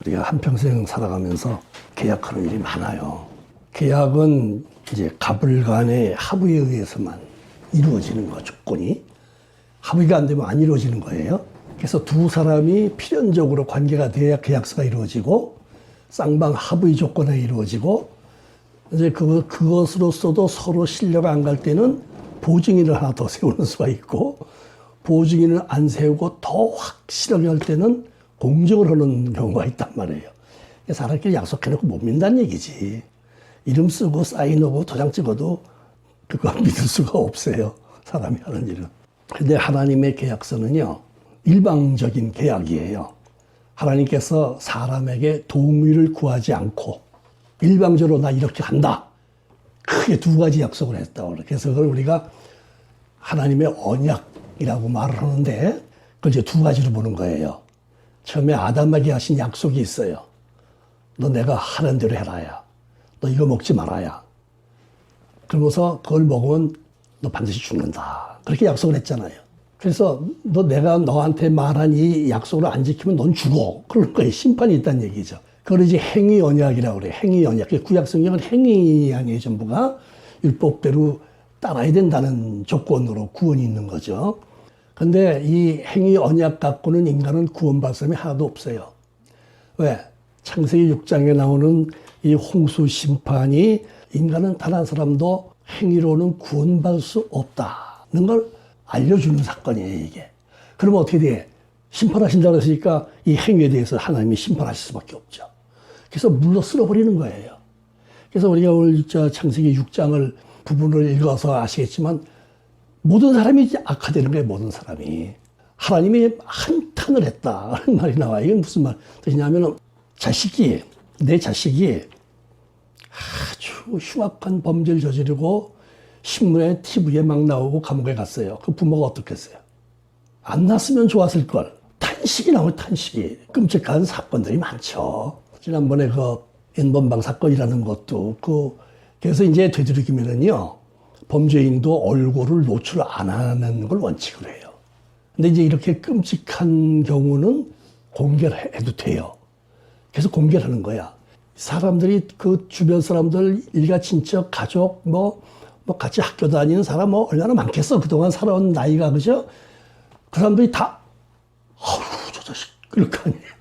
우리가 한평생 살아가면서 계약하는 일이 많아요. 계약은 이제 갑을 간의 합의에 의해서만 이루어지는 거, 조건이. 합의가 안 되면 안 이루어지는 거예요. 그래서 두 사람이 필연적으로 관계가 돼야 계약서가 이루어지고, 쌍방 합의 조건에 이루어지고, 이제 그것으로서도 서로 신뢰가 안 갈 때는 보증인을 하나 더 세우는 수가 있고, 보증인을 안 세우고 더 확실하게 할 때는 공증을 하는 경우가 있단 말이에요. 사람끼리 약속해놓고 못 믿는다는 얘기지. 이름 쓰고 사인하고 도장 찍어도 그거 믿을 수가 없어요. 사람이 하는 일은. 근데 하나님의 계약서는요, 일방적인 계약이에요. 하나님께서 사람에게 동의를 구하지 않고 일방적으로 나 이렇게 한다. 크게 두 가지 약속을 했다고. 그래서 그걸 우리가 하나님의 언약이라고 말을 하는데, 그걸 이제 두 가지로 보는 거예요. 처음에 아담에게 하신 약속이 있어요. 너 내가 하는 대로 해라야. 너 이거 먹지 말아야. 그러면서 그걸 먹으면 너 반드시 죽는다. 그렇게 약속을 했잖아요. 그래서 내가 너한테 말한 이 약속을 안 지키면 넌 죽어. 그런 거에 심판이 있다는 얘기죠. 그걸 이제 행위 언약이라고 그래요. 행위 언약. 구약 성경은 행위 아니에요, 전부가. 율법대로 따라야 된다는 조건으로 구원이 있는 거죠. 근데 이 행위 언약 갖고는 인간은 구원받을 사람이 하나도 없어요. 왜? 창세기 6장에 나오는 이 홍수 심판이 인간은 단 한 사람도 행위로는 구원받을 수 없다는 걸 알려주는 사건이에요, 이게. 그러면 어떻게 돼? 심판하신다고 했으니까 이 행위에 대해서 하나님이 심판하실 수밖에 없죠. 그래서 물로 쓸어버리는 거예요. 그래서 우리가 오늘 창세기 6장을 부분을 읽어서 아시겠지만 모든 사람이 이제 악화되는 거예요, 모든 사람이. 하나님이 한탄을 했다. 하는 말이 나와요. 이게 무슨 뜻이냐면 내 자식이 아주 흉악한 범죄를 저지르고 신문에 TV에 막 나오고 감옥에 갔어요. 그 부모가 어떻겠어요? 안 났으면 좋았을 걸. 탄식이 나오면 탄식이. 끔찍한 사건들이 많죠. 지난번에 그 N번방 사건이라는 것도 그래서 이제 되도록이면은요, 범죄인도 얼굴을 노출 안 하는 걸 원칙으로 해요. 근데 이제 이렇게 끔찍한 경우는 공개를 해도 돼요. 그래서 공개를 하는 거야. 사람들이 그 주변 사람들, 일가 친척, 가족, 같이 학교 다니는 사람 얼마나 많겠어. 그동안 살아온 나이가, 그죠? 그 사람들이 다, 저 자식, 그럴 거 아니에요.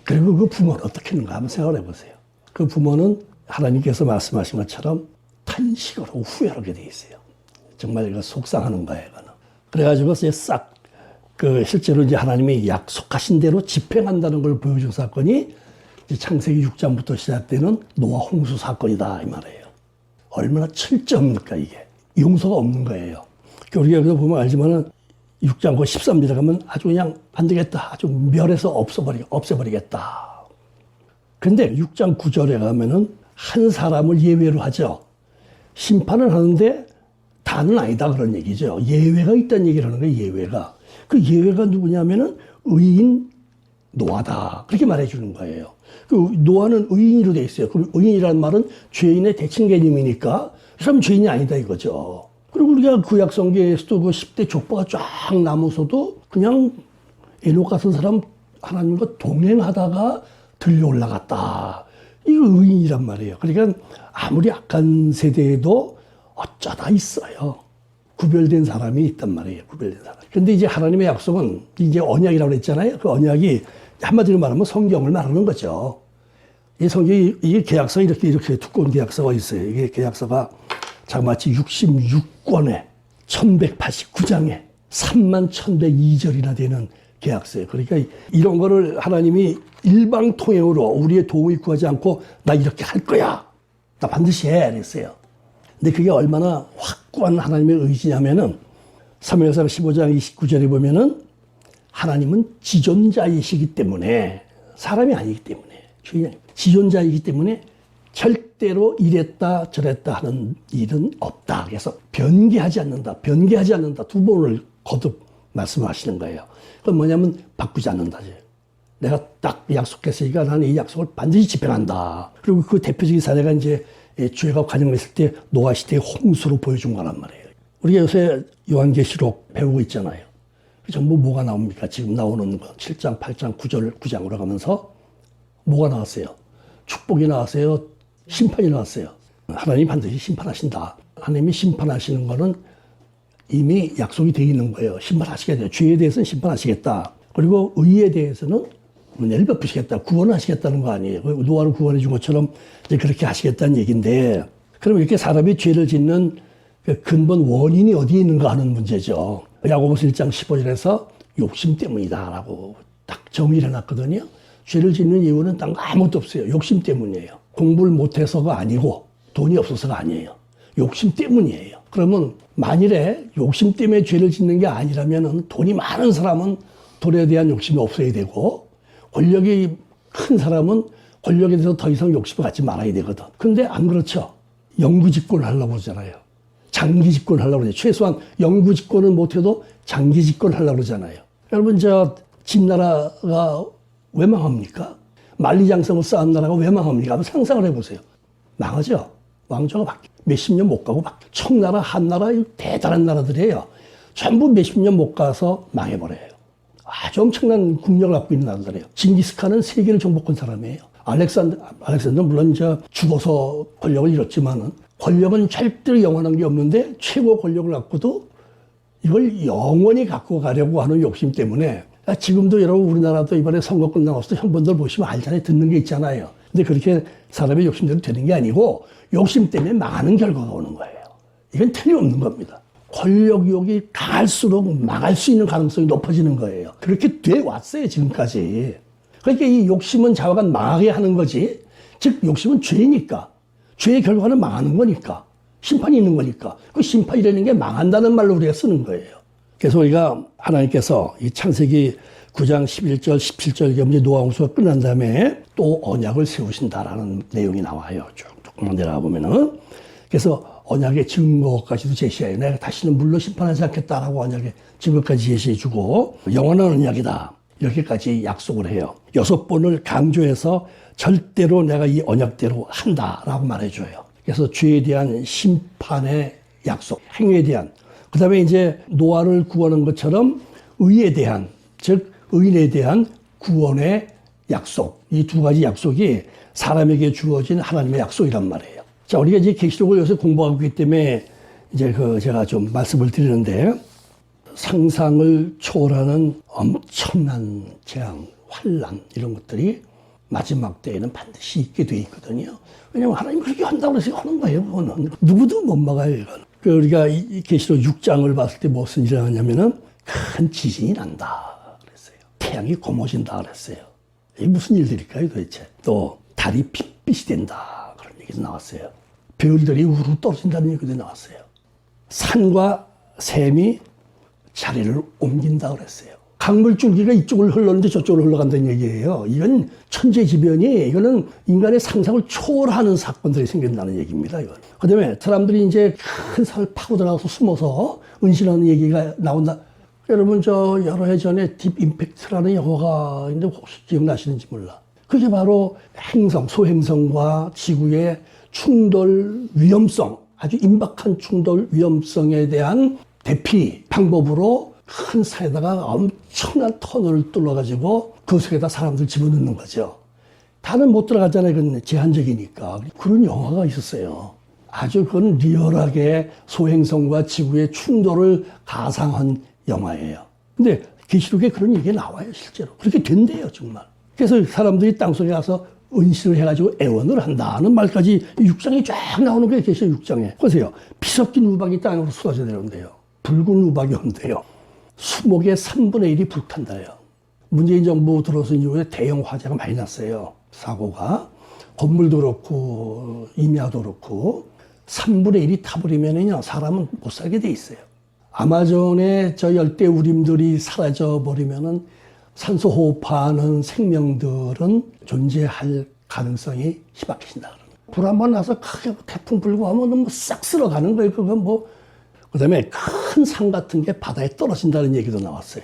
그리고 그 부모는 어떻게 했는가 한번 생각을 해보세요. 그 부모는 하나님께서 말씀하신 것처럼 탄식으로 후회하게 돼 있어요. 정말 이거 속상하는 거예요, 이거는. 그래가지고 이제 실제로 이제 하나님이 약속하신 대로 집행한다는 걸 보여준 사건이 이제 창세기 6장부터 시작되는 노아 홍수 사건이다, 이 말이에요. 얼마나 철저합니까, 이게. 용서가 없는 거예요. 우리가 여기서 보면 알지만은 6장 13절에 가면 아주 그냥 안 되겠다. 아주 멸해서 없애버리겠다. 근데 6장 9절에 가면은 한 사람을 예외로 하죠. 심판을 하는데 다는 아니다, 그런 얘기죠. 예외가 있다는 얘기를 하는 거예요, 예외가. 그 예외가 누구냐면은 의인 노아다. 그렇게 말해주는 거예요. 그 노아는 의인으로 돼 있어요. 그럼 의인이라는 말은 죄인의 대칭 개념이니까 그 사람은 죄인이 아니다, 이거죠. 그리고 우리가 구약 성경에서도 그 10대 족보가 쫙 남아서도 그냥 에녹 같은 사람 하나님과 동행하다가 들려 올라갔다. 이거 의인이란 말이에요. 그러니까 아무리 악한 세대에도 어쩌다 있어요. 구별된 사람이 있단 말이에요. 구별된 사람. 근데 이제 하나님의 약속은 이제 언약이라고 그랬잖아요. 그 언약이 한마디로 말하면 성경을 말하는 거죠. 이 성경이, 이게 계약서 이렇게 두꺼운 계약서가 있어요. 이게 계약서가 자그마치 66권에 1189장에 31,102절이나 되는 계약서예요. 그러니까 이런 거를 하나님이 일방통행으로 우리의 도움을 구하지 않고 나 이렇게 할 거야. 나 반드시 해. 그랬어요. 근데 그게 얼마나 확고한 하나님의 의지냐면은 사무엘상 15장 29절에 보면은 하나님은 지존자이시기 때문에, 사람이 아니기 때문에, 주인이 아니고 지존자이기 때문에 절대로 이랬다 저랬다 하는 일은 없다. 그래서 변개하지 않는다. 변개하지 않는다. 두 번을 거듭 말씀하시는 거예요. 그건 뭐냐면 바꾸지 않는다지. 내가 딱 약속했으니까 나는 이 약속을 반드시 집행한다. 그리고 그 대표적인 사례가 이제 죄가 관영했을 때 노아 시대의 홍수로 보여준 거란 말이에요. 우리가 요새 요한계시록 배우고 있잖아요. 전부 뭐가 나옵니까? 지금 나오는 거 7장, 8장, 9장으로 가면서 뭐가 나왔어요? 축복이 나왔어요? 심판이 나왔어요? 하나님이 반드시 심판하신다. 하나님이 심판하시는 거는 이미 약속이 되어 있는 거예요. 심판하시겠다. 죄에 대해서는 심판하시겠다. 그리고 의에 대해서는 은혜를 베푸시겠다. 구원하시겠다는 거 아니에요. 노아를 구원해 준 것처럼 이제 그렇게 하시겠다는 얘기인데, 그럼 이렇게 사람이 죄를 짓는 그 근본 원인이 어디에 있는가 하는 문제죠. 야고보서 1장 15절에서 욕심 때문이다라고 딱 정의를 해놨거든요. 죄를 짓는 이유는 딴 거 아무것도 없어요. 욕심 때문이에요. 공부를 못해서가 아니고 돈이 없어서가 아니에요. 욕심 때문이에요. 그러면 만일에 욕심 때문에 죄를 짓는 게 아니라면 돈이 많은 사람은 돈에 대한 욕심이 없어야 되고, 권력이 큰 사람은 권력에 대해서 더 이상 욕심을 갖지 말아야 되거든. 근데 안 그렇죠. 영구 집권을 하려고 그러잖아요. 장기 집권을 하려고 그러죠. 최소한 영구 집권은 못해도 장기 집권을 하려고 그러잖아요. 여러분, 집 나라가 왜 망합니까? 만리장성을 쌓은 나라가 왜 망합니까? 한번 상상을 해보세요. 망하죠. 왕조가 바뀌어. 몇십 년 못 가고 바뀌어. 청나라, 한나라, 대단한 나라들이에요. 전부 몇십 년 못 가서 망해버려요. 아주 엄청난 국력을 갖고 있는 나라들이에요. 징기스칸은 세계를 정복한 사람이에요. 알렉산더 물론 죽어서 권력을 잃었지만은, 권력은 절대로 영원한 게 없는데 최고 권력을 갖고도 이걸 영원히 갖고 가려고 하는 욕심 때문에, 지금도 여러분 우리나라도 이번에 선거 끝나고서 형분들 보시면 알잖아요. 듣는 게 있잖아요. 근데 그렇게 사람의 욕심대로 되는 게 아니고 욕심 때문에 망하는 결과가 오는 거예요. 이건 틀림없는 겁니다. 권력욕이 강할수록 망할 수 있는 가능성이 높아지는 거예요. 그렇게 돼 왔어요, 지금까지. 그러니까 이 욕심은 좌우간 망하게 하는 거지. 즉, 욕심은 죄니까. 죄의 결과는 망하는 거니까. 심판이 있는 거니까. 그 심판이라는 게 망한다는 말로 우리가 쓰는 거예요. 그래서 우리가 하나님께서 이 창세기 9장 11절, 17절 이제 노아 홍수가 끝난 다음에 또 언약을 세우신다라는 내용이 나와요. 조금만 내려가 보면은. 그래서 언약의 증거까지도 제시해요. 내가 다시는 물로 심판하지 않겠다라고 언약의 증거까지 제시해주고, 영원한 언약이다. 이렇게까지 약속을 해요. 6번을 강조해서 절대로 내가 이 언약대로 한다라고 말해줘요. 그래서 죄에 대한 심판의 약속, 행위에 대한, 그 다음에 이제 노아를 구원한 것처럼 의에 대한, 즉 의인에 대한 구원의 약속, 이 두 가지 약속이 사람에게 주어진 하나님의 약속이란 말이에요. 자, 우리가 이제 계시록을 요새 공부하고 있기 때문에 이제 제가 좀 말씀을 드리는데, 상상을 초월하는 엄청난 재앙, 환란 이런 것들이 마지막 때에는 반드시 있게 돼 있거든요. 왜냐하면 하나님 그렇게 한다고 해서 하는 거예요. 그거는 누구도 못 막아요. 이건. 우리가 이 계시록 6장을 봤을 때 무슨 일이 나냐면은 큰 지진이 난다 그랬어요. 태양이 검어진다 그랬어요. 이게 무슨 일들일까요, 도대체? 또 달이 핏빛이 된다 그런 얘기도 나왔어요. 별들이 우르르 떨어진다는 얘기도 나왔어요. 산과 샘이 자리를 옮긴다 그랬어요. 강물줄기가 이쪽을 흘렀는데 저쪽으로 흘러간다는 얘기예요. 이건 천재지변이, 이거는 인간의 상상을 초월하는 사건들이 생긴다는 얘기입니다. 이건. 그 다음에 사람들이 이제 큰 산을 파고 들어가서 숨어서 은신하는 얘기가 나온다. 여러분, 여러 해 전에 딥 임팩트라는 영화가 있는데 혹시 기억나시는지 몰라. 그게 바로 소행성과 지구의 충돌 위험성, 아주 임박한 충돌 위험성에 대한 대피 방법으로 큰 산에다가 엄청난 터널을 뚫어가지고 그 속에다 사람들 집어넣는 거죠. 다는 못 들어가잖아요. 그건 제한적이니까. 그런 영화가 있었어요. 아주 그건 리얼하게 소행성과 지구의 충돌을 가상한 영화예요. 근데 계시록에 그런 얘기가 나와요, 실제로. 그렇게 된대요, 정말. 그래서 사람들이 땅속에 가서 은신을 해가지고 애원을 한다는 말까지 6장에 쫙 나오는 거예요, 계시록 6장에. 보세요. 피 섞인 우박이 땅으로 쏟아져 내려온대요. 붉은 우박이 온대요. 수목의 3분의 1이 불탄다요. 문재인 정부 들어선 이후에 대형 화재가 많이 났어요. 사고가. 건물도 그렇고 임야도 그렇고 3분의 1이 타버리면은요, 사람은 못 살게 돼 있어요. 아마존의 열대우림들이 사라져버리면은 산소 호흡하는 생명들은 존재할 가능성이 희박해진다. 불 한 번 나서 크게 태풍 불고 하면 싹 쓸어가는 거예요. 그건 그 다음에 큰 산 같은 게 바다에 떨어진다는 얘기도 나왔어요.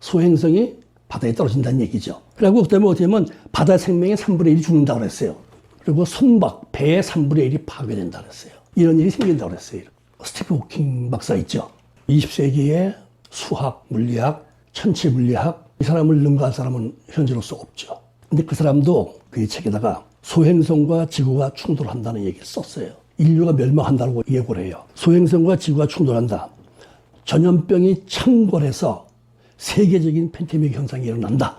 소행성이 바다에 떨어진다는 얘기죠. 그리고 그 다음에 어떻게 보면 바다 생명의 3분의 1이 죽는다고 그랬어요. 그리고 선박, 배의 3분의 1이 파괴된다고 그랬어요. 이런 일이 생긴다고 그랬어요. 스티븐 호킹 박사 있죠. 20세기에 수학, 물리학, 천체 물리학, 이 사람을 능가할 사람은 현재로서 없죠. 근데 그 사람도 그 책에다가 소행성과 지구가 충돌한다는 얘기를 썼어요. 인류가 멸망한다고 예고를 해요. 소행성과 지구가 충돌한다. 전염병이 창궐해서 세계적인 팬데믹 현상이 일어난다.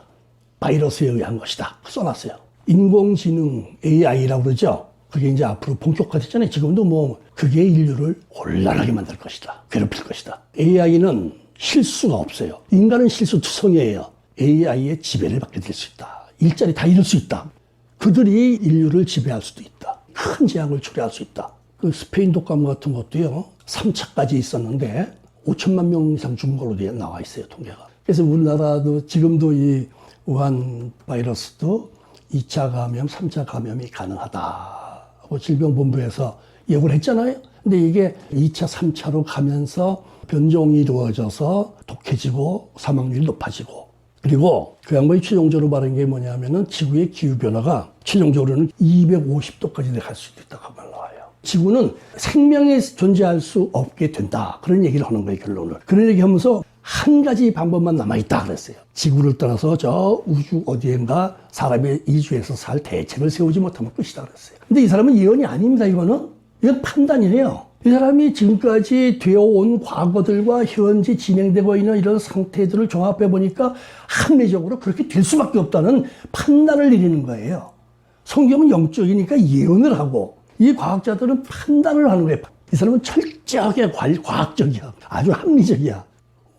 바이러스에 의한 것이다. 써놨어요. 인공지능 AI라고 그러죠. 그게 이제 앞으로 본격화됐잖아요. 지금도 뭐 그게 인류를 곤란하게 만들 것이다. 괴롭힐 것이다. AI는 실수가 없어요. 인간은 실수투성이에요. AI의 지배를 받게 될 수 있다. 일자리 다 잃을 수 있다. 그들이 인류를 지배할 수도 있다. 큰 재앙을 초래할 수 있다. 그 스페인 독감 같은 것도요. 3차까지 있었는데 5천만 명 이상 죽은 걸로 나와 있어요. 통계가. 그래서 우리나라도 지금도 이 우한 바이러스도 2차 감염, 3차 감염이 가능하다고 질병본부에서 예고를 했잖아요. 근데 이게 2차, 3차로 가면서 변종이 이루어져서 독해지고 사망률이 높아지고, 그리고 그 양반이 최종적으로 말한 게 뭐냐면은 지구의 기후변화가 최종적으로는 250도까지 갈 수도 있다고 말 나와요. 지구는 생명이 존재할 수 없게 된다. 그런 얘기를 하는 거예요, 결론을. 그런 얘기 하면서 한 가지 방법만 남아있다 그랬어요. 지구를 떠나서 저 우주 어디엔가 사람이 이주해서 살 대책을 세우지 못하면 끝이다 그랬어요. 근데 이 사람은 예언이 아닙니다, 이거는. 이건 판단이래요. 이 사람이 지금까지 되어온 과거들과 현재 진행되고 있는 이런 상태들을 종합해 보니까 합리적으로 그렇게 될 수밖에 없다는 판단을 내리는 거예요. 성경은 영적이니까 예언을 하고 이 과학자들은 판단을 하는 거예요. 이 사람은 철저하게 과학적이야. 아주 합리적이야.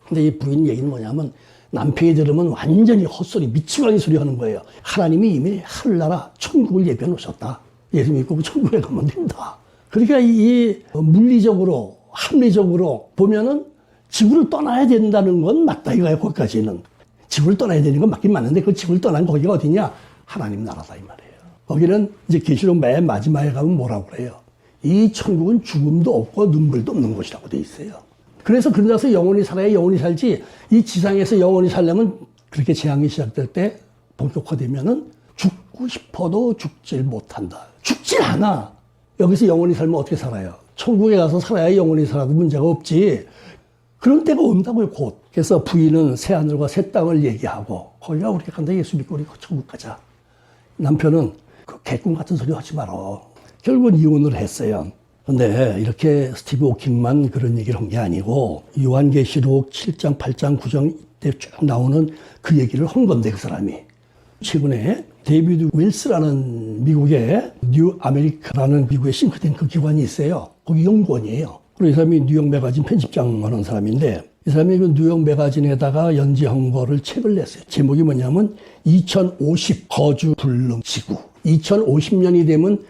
근데 이 부인 얘기는 뭐냐면 남편이 들으면 완전히 헛소리, 미치광이 소리 하는 거예요. 하나님이 이미 하늘나라 천국을 예비해 놓으셨다. 예수 믿고 천국에 가면 된다. 그러니까 이 물리적으로, 합리적으로 보면은 지구를 떠나야 된다는 건 맞다 이거예요, 거기까지는. 지구를 떠나야 되는 건 맞긴 맞는데 그 지구를 떠난 거기가 어디냐? 하나님 나라다 이 말이에요. 거기는 이제 계시록 맨 마지막에 가면 뭐라고 그래요? 이 천국은 죽음도 없고 눈물도 없는 곳이라고 돼 있어요. 그래서 그러면서 영원히 살아야 영원히 살지, 이 지상에서 영원히 살려면 그렇게 재앙이 시작될 때 본격화되면은 죽고 싶어도 죽질 못한다. 죽질 않아. 여기서 영원히 살면 어떻게 살아요? 천국에 가서 살아야 영원히 살아도 문제가 없지. 그런 때가 온다고요, 곧. 그래서 부인은 새하늘과 새 땅을 얘기하고, 거기가 우리가 간다, 예수 믿고 우리 천국 가자. 남편은 그 개꿈 같은 소리 하지 말어. 결국은 이혼을 했어요. 근데 이렇게 스티브 호킹만 그런 얘기를 한 게 아니고, 요한계시록 7장, 8장, 9장 때 쭉 나오는 그 얘기를 한 건데, 그 사람이. 최근에 데이비드 윌스라는 미국의 뉴 아메리카라는 미국의 싱크탱크 기관이 있어요. 거기 연구원이에요. 그리고 이 사람이 뉴욕 매거진 편집장 하는 사람인데, 이 사람이 그 뉴욕 매거진에다가 연재한 거를 책을 냈어요. 제목이 뭐냐면 2050 거주 불능 지구. 2050년이 되면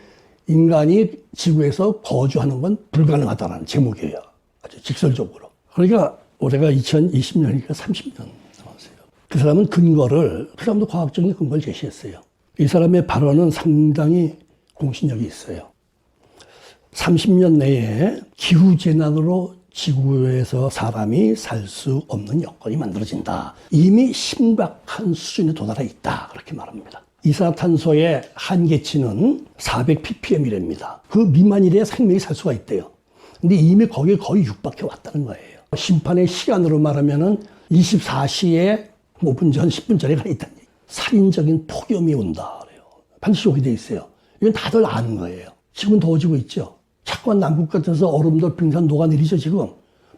인간이 지구에서 거주하는 건 불가능하다는 제목이에요. 아주 직설적으로. 그러니까 올해가 2020년이니까 30년 남았어요. 그 사람은 근거를, 그 사람도 과학적인 근거를 제시했어요. 이 사람의 발언은 상당히 공신력이 있어요. 30년 내에 기후재난으로 지구에서 사람이 살 수 없는 여건이 만들어진다. 이미 심각한 수준에 도달해 있다. 그렇게 말합니다. 이산화탄소의 한계치는 400ppm이랍니다. 그 미만이래야 생명이 살 수가 있대요. 근데 이미 거기에 거의 육박해 왔다는 거예요. 심판의 시간으로 말하면은 24시에 5분 전, 10분 전에 가 있다는 얘기. 살인적인 폭염이 온다. 그래요. 반드시 오게 돼 있어요. 이건 다들 아는 거예요. 지금 더워지고 있죠. 자꾸 남극 같아서 얼음들 빙산 녹아내리죠, 지금.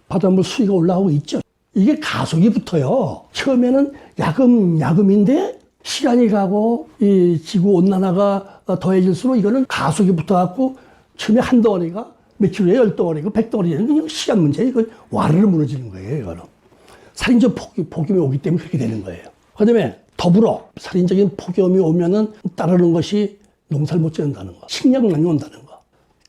바닷물 수위가 올라오고 있죠. 이게 가속이 붙어요. 처음에는 야금인데 시간이 가고 이 지구 온난화가 더해질수록 이거는 가속이 붙어갖고 처음에 한 덩어리가 며칠 후에 10덩어리고 100덩어리 되는 시간 문제예요. 이거 와르르 무너지는 거예요, 이거는. 살인적 폭염이 오기 때문에 그렇게 되는 거예요. 그 다음에 더불어 살인적인 폭염이 오면은 따르는 것이 농사를 못 지는다는 거, 식량난이 온다는 거,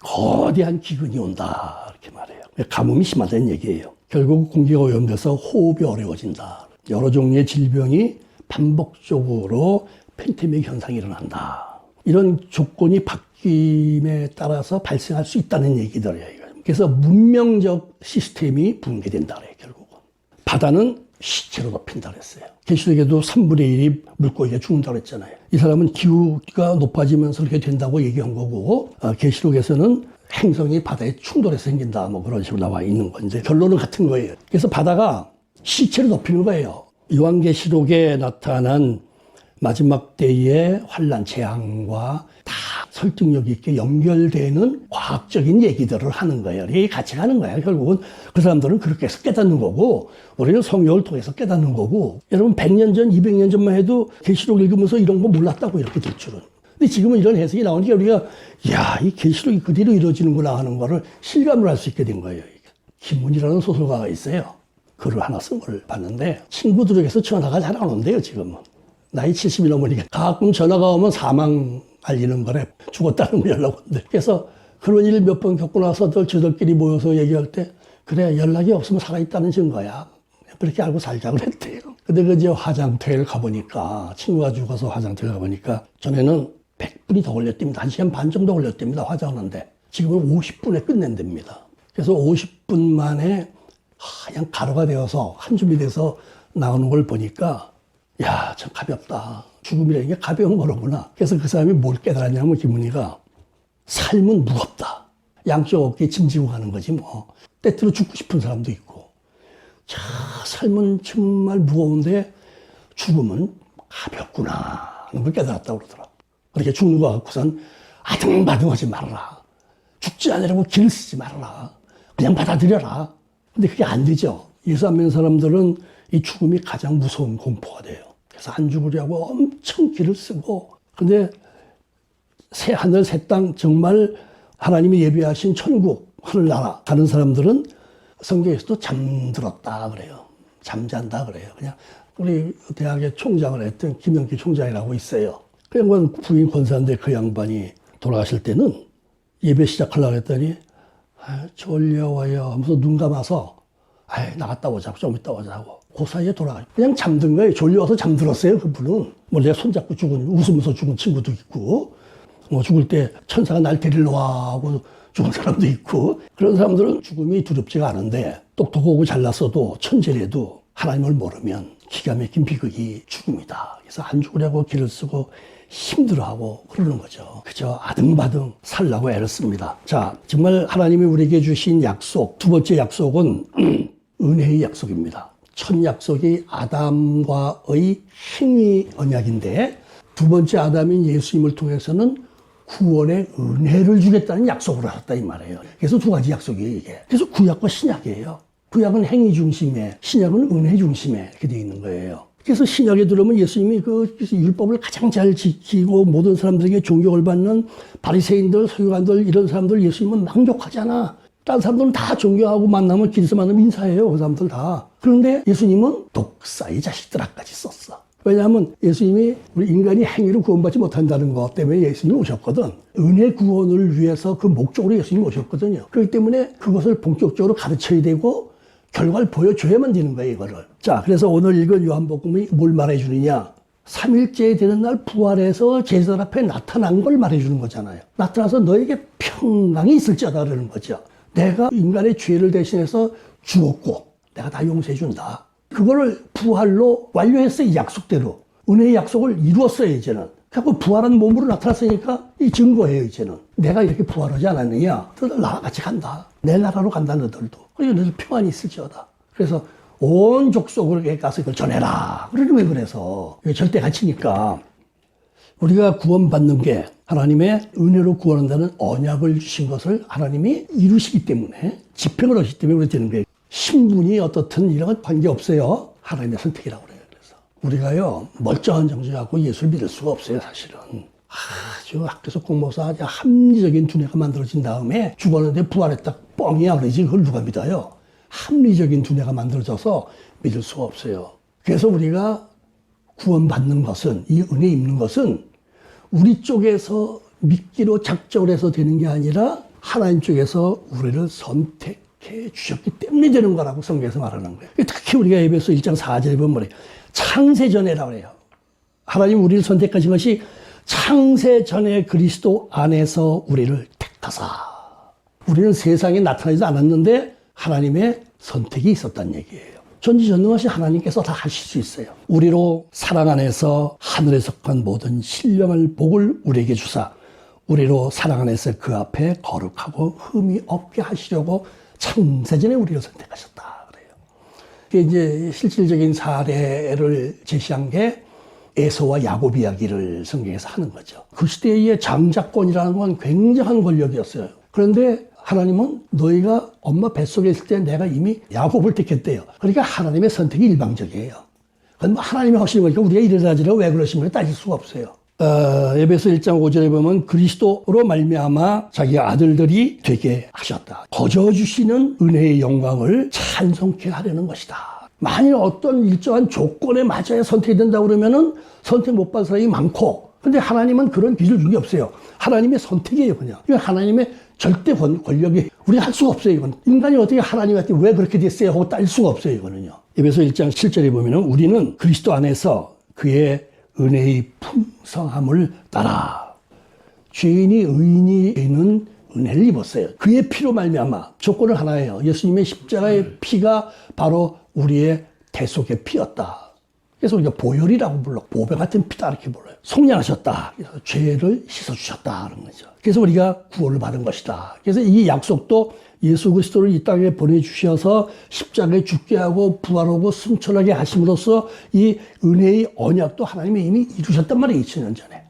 거대한 기근이 온다 이렇게 말해요. 가뭄이 심하다는 얘기예요. 결국 공기가 오염돼서 호흡이 어려워진다. 여러 종류의 질병이 반복적으로 팬데믹 현상이 일어난다. 이런 조건이 바뀜에 따라서 발생할 수 있다는 얘기들이에요. 그래서 문명적 시스템이 붕괴된다 그래요, 결국은. 바다는 시체로 덮인다 그랬어요. 계시록에도 3분의 1이 물고기가 죽는다고 그랬잖아요. 이 사람은 기후가 높아지면서 그렇게 된다고 얘기한 거고, 계시록에서는 행성이 바다에 충돌해서 생긴다, 뭐 그런 식으로 나와 있는 건데, 결론은 같은 거예요. 그래서 바다가 시체로 덮이는 거예요. 요한계시록에 나타난 마지막 때의 환란 재앙과 다 설득력 있게 연결되는 과학적인 얘기들을 하는 거예요. 이게 같이 가는 거예요. 결국은 그 사람들은 그렇게 해서 깨닫는 거고 우리는 성경을 통해서 깨닫는 거고 여러분 100년 전, 200년 전만 해도 계시록 읽으면서 이런 거 몰랐다고 이렇게 될 줄은. 근데 지금은 이런 해석이 나오니까 우리가 이 계시록이 그대로 이루어지는구나 하는 거를 실감을 할 수 있게 된 거예요. 김문이라는 소설가가 있어요. 글을 하나 쓴 걸 봤는데 친구들에게서 전화가 잘 안 온대요. 지금은. 나이 70이 넘으니까 가끔 전화가 오면 사망 알리는 거래. 죽었다는 거 연락 온대. 그래서 그런 일 몇 번 겪고 나서 저들끼리 모여서 얘기할 때 그래 연락이 없으면 살아있다는 증거야. 그렇게 알고 살자 그랬대요. 근데 그 이제 화장터를 가보니까 친구가 죽어서 화장터를 가보니까 전에는 100분이 더 걸렸답니다. 1시간 반 정도 걸렸답니다. 화장하는데 지금은 50분에 끝낸답니다. 그래서 50분 만에 그냥 가루가 되어서 한 줌이 돼서 나오는 걸 보니까 야, 참 가볍다. 죽음이라는 게 가벼운 거로구나. 그래서 그 사람이 뭘 깨달았냐면 김문희가 삶은 무겁다. 양쪽 어깨에 짐 지고 가는 거지 뭐. 때때로 죽고 싶은 사람도 있고. 자, 삶은 정말 무거운데 죽음은 가볍구나 하는 걸 깨달았다고 그러더라. 그렇게 죽는 거 갖고선 아등바등하지 말아라. 죽지 않으려고 길을 쓰지 말아라. 그냥 받아들여라. 근데 그게 안 되죠. 예수 안 믿는 사람들은 이 죽음이 가장 무서운 공포가 돼요. 그래서 안 죽으려고 엄청 길을 쓰고. 근데 새 하늘, 새 땅, 정말 하나님이 예비하신 천국, 하늘나라 가는 사람들은 성경에서도 잠들었다 그래요. 잠잔다 그래요. 그냥 우리 대학의 총장을 했던 김영기 총장이라고 있어요. 그 양반 부인 권사인데 그 양반이 돌아가실 때는 예배 시작하려고 했더니 졸려워요 하면서 눈 감아서 나갔다 오자고 좀 이따 오자고 그 사이에 돌아가요. 그냥 잠든 거예요. 졸려서 잠들었어요. 그분은. 뭐 내가 손잡고 웃으면서 죽은 친구도 있고 뭐 죽을 때 천사가 날 데리러 와 하고 죽은 사람도 있고 그런 사람들은 죽음이 두렵지가 않은데 똑똑하고 잘났어도 천재라도 하나님을 모르면 기가 막힌 비극이 죽음이다. 그래서 안 죽으려고 길을 쓰고 힘들어하고 그러는 거죠. 그저 아등바등 살라고 애를 씁니다. 자, 정말 하나님이 우리에게 주신 약속, 두 번째 약속은 은혜의 약속입니다. 첫 약속이 아담과의 행위 언약인데 두 번째 아담인 예수님을 통해서는 구원의 은혜를 주겠다는 약속을 하셨다 이 말이에요. 그래서 두 가지 약속이에요 이게. 그래서 구약과 신약이에요. 구약은 행위 중심에, 신약은 은혜 중심에 이렇게 되어 있는 거예요. 그래서 신약에 들어오면 예수님이 그 율법을 가장 잘 지키고 모든 사람들에게 존경을 받는 바리새인들, 서기관들 이런 사람들 예수님은 망족하잖아. 다른 사람들은 다 존경하고 만나면 길에서 만나면 인사해요. 그 사람들 다. 그런데 예수님은 독사의 자식들아까지 썼어. 왜냐하면 예수님이 우리 인간이 행위로 구원받지 못한다는 것 때문에 예수님이 오셨거든. 은혜 구원을 위해서 그 목적으로 예수님이 오셨거든요. 그렇기 때문에 그것을 본격적으로 가르쳐야 되고 결과를 보여줘야만 되는 거예요, 이거를. 자, 그래서 오늘 읽은 요한복음이 뭘 말해주느냐. 3일째 되는 날 부활해서 제자들 앞에 나타난 걸 말해주는 거잖아요. 나타나서 너에게 평강이 있을지어다 그러는 거죠. 내가 인간의 죄를 대신해서 죽었고 내가 다 용서해준다. 그거를 부활로 완료했어요. 이 약속대로. 은혜의 약속을 이루었어요. 이제는. 그래서 부활한 몸으로 나타났으니까 이 증거예요. 이제는. 내가 이렇게 부활하지 않았느냐. 너들 나와 같이 간다. 내 나라로 간다 너들도. 그리고 너들 평안이 있을지어다. 그래서 온 족속으로 가서 이걸 전해라. 그러는 거예요. 그래서 절대 가치니까 우리가 구원받는 게 하나님의 은혜로 구원한다는 언약을 주신 것을 하나님이 이루시기 때문에 집행을 하시기 때문에 그렇게 되는 거예요. 신분이 어떻든 이런 건 관계없어요. 하나님의 선택이라고 그래요. 그래서 우리가요 멀쩡한 정신하고 예수를 믿을 수가 없어요. 사실은. 아주 학교에서 공모사 아주 합리적인 두뇌가 만들어진 다음에 죽었는데 부활했다 뻥이야 그러지. 그걸 누가 믿어요. 합리적인 두뇌가 만들어져서 믿을 수가 없어요. 그래서 우리가 구원받는 것은, 이 은혜 입는 것은 우리 쪽에서 믿기로 작정을 해서 되는 게 아니라 하나님 쪽에서 우리를 선택해 주셨기 때문에 되는 거라고 성경에서 말하는 거예요. 특히 우리가 에베소 1장 4절에 보면 뭐래요? 창세전에라고 해요. 하나님 우리를 선택하신 것이 창세전에 그리스도 안에서 우리를 택하사. 우리는 세상에 나타나지도 않았는데 하나님의 선택이 있었다는 얘기예요. 전지전능하신 하나님께서 다 하실 수 있어요. 우리로 사랑 안에서 하늘에 속한 모든 신령한 복을 우리에게 주사 우리로 사랑 안에서 그 앞에 거룩하고 흠이 없게 하시려고 창세전에 우리를 선택하셨다 그래요. 이게 이제 실질적인 사례를 제시한 게 에서와 야곱 이야기를 성경에서 하는 거죠. 그 시대의 장자권이라는 건 굉장한 권력이었어요. 그런데 하나님은 너희가 엄마 뱃속에 있을 때 내가 이미 야곱을 택했대요. 그러니까 하나님의 선택이 일방적이에요. 그건 뭐 하나님이 하시는 거니까 우리가 이래라지라 왜 그러신 거예요? 따질 수가 없어요. 에베소 1장 5절에 보면 그리스도로 말미암아 자기 아들들이 되게 하셨다. 거저 주시는 은혜의 영광을 찬송케 하려는 것이다. 만일 어떤 일정한 조건에 맞아야 선택이 된다고 그러면은 선택 못 받은 사람이 많고, 근데 하나님은 그런 기술 준 게 없어요. 하나님의 선택이에요, 그냥. 이건 하나님의 절대 권력이 우리가 할 수가 없어요, 이건. 인간이 어떻게 하나님한테 왜 그렇게 됐어요 하고 따질 수가 없어요, 이거는요. 에베소 1장 7절에 보면은 우리는 그리스도 안에서 그의 은혜의 풍성함을 따라 죄인이 의인이 되는 은혜를 입었어요. 그의 피로 말미암아. 조건은 하나예요. 예수님의 십자가의 피가 바로 우리의 대속의 피였다. 그래서 우리가 보혈이라고 불러. 보배 같은 피다 이렇게 불러요. 속량하셨다. 그래서 죄를 씻어주셨다 하는 거죠. 그래서 우리가 구원을 받은 것이다. 그래서 이 약속도 예수 그리스도를 이 땅에 보내주셔서 십자가에 죽게 하고 부활하고 승천하게 하심으로써 이 은혜의 언약도 하나님이 이미 이루셨단 말이에요. 2000년 전에.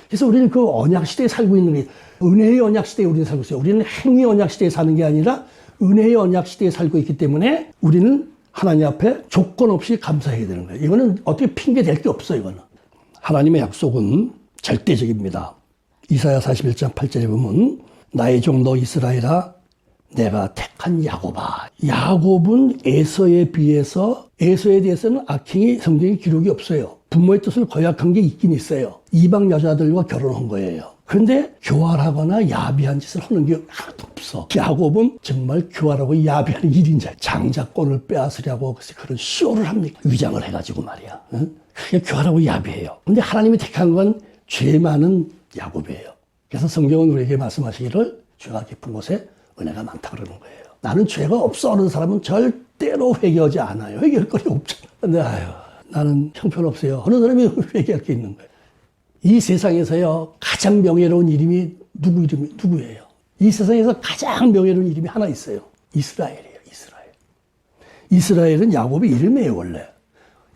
그래서 우리는 그 언약 시대에 살고 있는 게, 은혜의 언약 시대에 우리는 살고 있어요. 우리는 행위 언약 시대에 사는 게 아니라 은혜의 언약 시대에 살고 있기 때문에 우리는 하나님 앞에 조건 없이 감사해야 되는 거예요. 이거는 어떻게 핑계 댈 게 없어요. 이거는. 하나님의 약속은 절대적입니다. 이사야 41장 8절에 보면 나의 종 너 이스라엘아 내가 택한 야곱아. 야곱은 에서에 비해서, 에서에 대해서는 악행이 성경에 기록이 없어요. 부모의 뜻을 거역한 게 있긴 있어요. 이방 여자들과 결혼한 거예요. 그런데 교활하거나 야비한 짓을 하는 게 하나도 없어. 야곱은 정말 교활하고 야비한 일인자. 장자권을 빼앗으려고 그런 쇼를 합니까? 위장을 해가지고 말이야. 응? 그게 교활하고 야비해요. 근데 하나님이 택한 건 죄 많은 야곱이에요. 그래서 성경은 우리에게 말씀하시기를 죄가 깊은 곳에 은혜가 많다 그러는 거예요. 나는 죄가 없어 하는 사람은 절대로 회개하지 않아요. 회개할 거리 없잖아. 근데 나는 형편없어요 하는 사람이 회개할 게 있는 거예요. 이 세상에서요 가장 명예로운 이름이 누구예요? 이 세상에서 가장 명예로운 이름이 하나 있어요. 이스라엘이에요. 이스라엘은 야곱의 이름이에요. 원래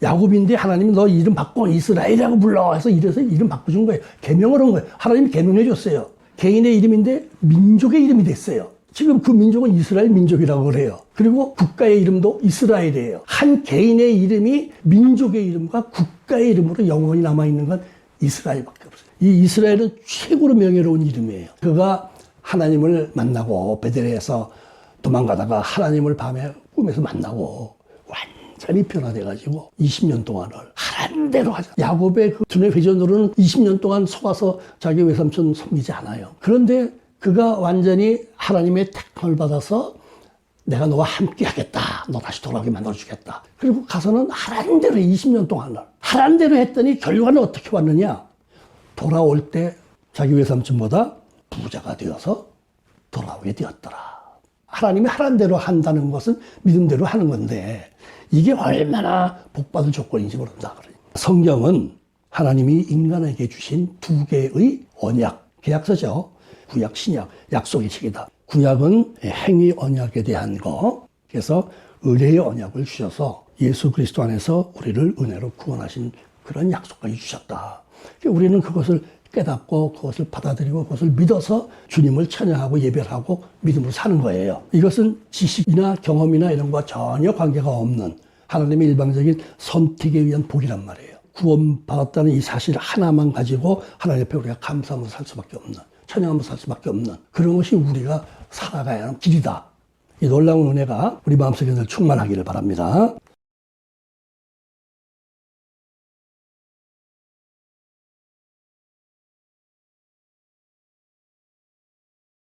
야곱인데 하나님이 너 이름 바꿔 이스라엘이라고 불러 해서 이래서 이름 바꿔준 거예요. 계명을 한 거예요. 하나님이 계명해 줬어요. 개인의 이름인데 민족의 이름이 됐어요. 지금 그 민족은 이스라엘 민족이라고 그래요. 그리고 국가의 이름도 이스라엘이에요. 한 개인의 이름이 민족의 이름과 국가의 이름으로 영원히 남아있는 건 이스라엘밖에 없어요. 이 이스라엘은 최고로 명예로운 이름이에요. 그가 하나님을 만나고 베들레헴에서 도망가다가 하나님을 밤에 꿈에서 만나고 완전히 변화돼가지고 20년 동안을 하라는 대로 하자. 야곱의 그 두뇌 회전으로는 20년 동안 속아서 자기 외삼촌 섬기지 않아요. 그런데 그가 완전히 하나님의 택함을 받아서 내가 너와 함께 하겠다. 너 다시 돌아오게 만들어주겠다. 그리고 가서는 하라는 대로 20년 동안을. 하라는 대로 했더니 결과는 어떻게 왔느냐. 돌아올 때 자기 외삼촌보다 부자가 되어서 돌아오게 되었더라. 하나님이 하라는 대로 한다는 것은 믿음대로 하는 건데 이게 얼마나 복받을 조건인지 모른다. 성경은 하나님이 인간에게 주신 두 개의 언약, 계약서죠. 구약, 신약, 약속의 책이다. 구약은 행위 언약에 대한 거. 그래서 은혜의 언약을 주셔서 예수 그리스도 안에서 우리를 은혜로 구원하신 그런 약속까지 주셨다. 우리는 그것을 깨닫고 그것을 받아들이고 그것을 믿어서 주님을 찬양하고 예배하고 믿음으로 사는 거예요. 이것은 지식이나 경험이나 이런 것과 전혀 관계가 없는 하나님의 일방적인 선택에 의한 복이란 말이에요. 구원받았다는 이 사실 하나만 가지고 하나님 앞에 우리가 감사하면서 살 수밖에 없는, 찬양하면서 살 수밖에 없는 그런 것이 우리가 살아가야 하는 길이다. 이 놀라운 은혜가 우리 마음속에 늘 충만하기를 바랍니다.